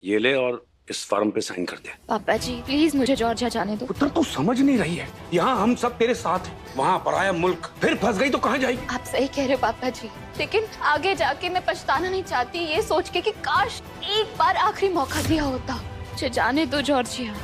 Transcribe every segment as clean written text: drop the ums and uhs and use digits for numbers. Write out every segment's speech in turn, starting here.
ये ले और इस फॉर्म पे साइन कर दे। पापा जी प्लीज मुझे जॉर्जिया जाने दो। पुत्र तू समझ नहीं रही है, यहाँ हम सब तेरे साथ हैं, वहाँ पराया मुल्क, फिर फंस गई तो कहाँ जाएगी? आप सही कह रहे हो पापा जी, लेकिन आगे जाके मैं पछताना नहीं चाहती ये सोच के कि काश एक बार आखिरी मौका दिया होता। मुझे जाने दो जॉर्जिया।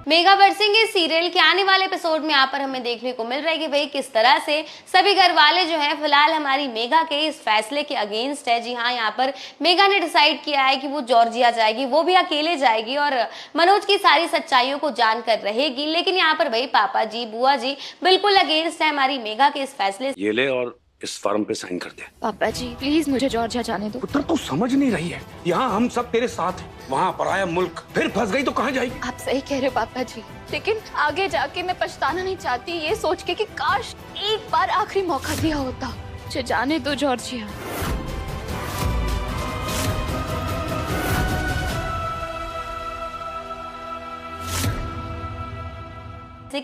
मेगा बरसिंग इस सीरियल के आने वाले एपिसोड में यहाँ पर हमें देखने को मिल रहा है कि भाई किस तरह से सभी घर वाले जो हैं फिलहाल हमारी मेगा के इस फैसले के अगेंस्ट है। जी हाँ, यहाँ पर मेगा ने डिसाइड किया है कि वो जॉर्जिया जाएगी, वो भी अकेले जाएगी और मनोज की सारी सच्चाइयों को जानकर रहेगी। लेकिन यहाँ पर भाई पापा जी बुआ जी बिल्कुल अगेंस्ट है हमारी मेगा के इस फैसले। ये ले और इस फॉर्म पे साइन कर दे। पापा जी प्लीज मुझे जॉर्जिया जाने दो। पुत्र तू समझ नहीं रही है, यहाँ हम सब तेरे साथ हैं, वहाँ पराया मुल्क, फिर फंस गई तो कहाँ जाएगी? आप सही कह रहे हो पापा जी, लेकिन आगे जाके मैं पछताना नहीं चाहती ये सोच के कि काश एक बार आखिरी मौका दिया होता। मुझे जाने दो जॉर्जिया।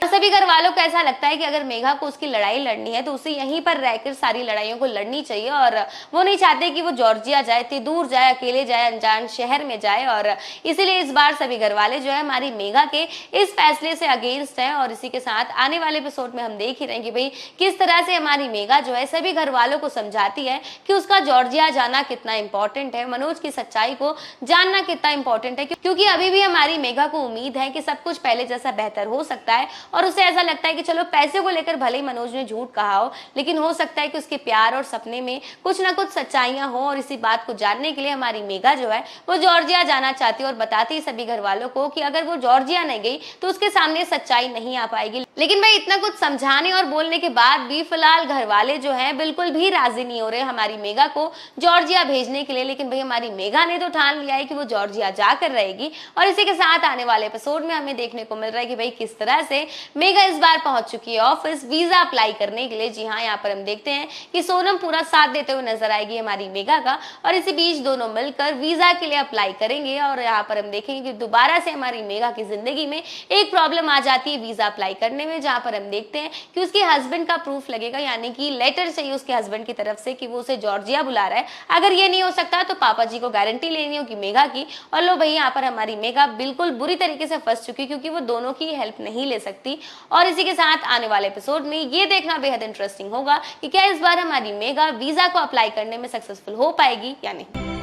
सभी घर वालों को ऐसा लगता है कि अगर मेघा को उसकी लड़ाई लड़नी है तो उसे यहीं पर रहकर सारी लड़ाइयों को लड़नी चाहिए और वो नहीं चाहते कि वो जॉर्जिया जाए, इतनी दूर जाए, अकेले जाए, अनजान शहर में जाए। और इसीलिए इस बार सभी घर वाले जो है हमारी मेघा के इस फैसले से अगेंस्ट है। और इसी के साथ आने वाले एपिसोड में हम देख ही रहे हैं कि भाई किस तरह से हमारी मेघा जो है सभी घर वालों को समझाती है कि उसका जॉर्जिया जाना कितना इंपॉर्टेंट है, मनोज की सच्चाई को जानना कितना इंपॉर्टेंट है, क्योंकि अभी भी हमारी मेघा को उम्मीद है कि सब कुछ पहले जैसा बेहतर हो सकता है। और उसे ऐसा लगता है कि चलो पैसे को लेकर भले ही मनोज ने झूठ कहा हो, लेकिन हो सकता है कि उसके प्यार और सपने में कुछ ना कुछ सच्चाइयां हो। और इसी बात को जानने के लिए हमारी मेघा जो है वो जॉर्जिया जाना चाहती है और बताती है सभी घर वालों को कि अगर वो जॉर्जिया नहीं गई तो उसके सामने सच्चाई नहीं आ पाएगी। लेकिन भाई इतना कुछ समझाने और बोलने के बाद भी फिलहाल घर वाले जो हैं बिल्कुल भी राजी नहीं हो रहे हमारी मेघा को जॉर्जिया भेजने के लिए। लेकिन भाई हमारी मेघा ने तो ठान लिया है कि वो जॉर्जिया जाकर रहेगी। और इसी के साथ आने वाले एपिसोड में हमें देखने को मिल रहा है कि भाई किस तरह से मेघा इस बार पहुंच चुकी है ऑफिस वीजा अप्लाई करने के लिए। जी हाँ, यहाँ पर हम देखते हैं कि सोनम पूरा साथ देते हुए नजर आएगी हमारी मेघा का और इसी बीच दोनों मिलकर वीजा के लिए अप्लाई करेंगे। और यहाँ पर हम देखेंगे कि दोबारा से हमारी मेघा की जिंदगी में एक प्रॉब्लम आ जाती है वीजा अप्लाई करने में, जहाँ पर हम देखते हैं कि उसके हस्बैंड का प्रूफ लगेगा, यानी कि लेटर चाहिए उसके हस्बैंड की तरफ से कि वो उसे जॉर्जिया बुला रहा है। अगर ये नहीं हो सकता तो पापा जी को गारंटी लेनी होगी मेघा की। और लो भाई यहाँ पर हमारी मेघा बिल्कुल बुरी तरीके से फंस चुकी क्योंकि वो दोनों की हेल्प नहीं ले सकती। और इसी के साथ आने वाले एपिसोड में ये देखना बेहद इंटरेस्टिंग होगा कि क्या इस बार हमारी मेघा वीजा को अप्लाई करने में सक्सेसफुल हो पाएगी या नहीं।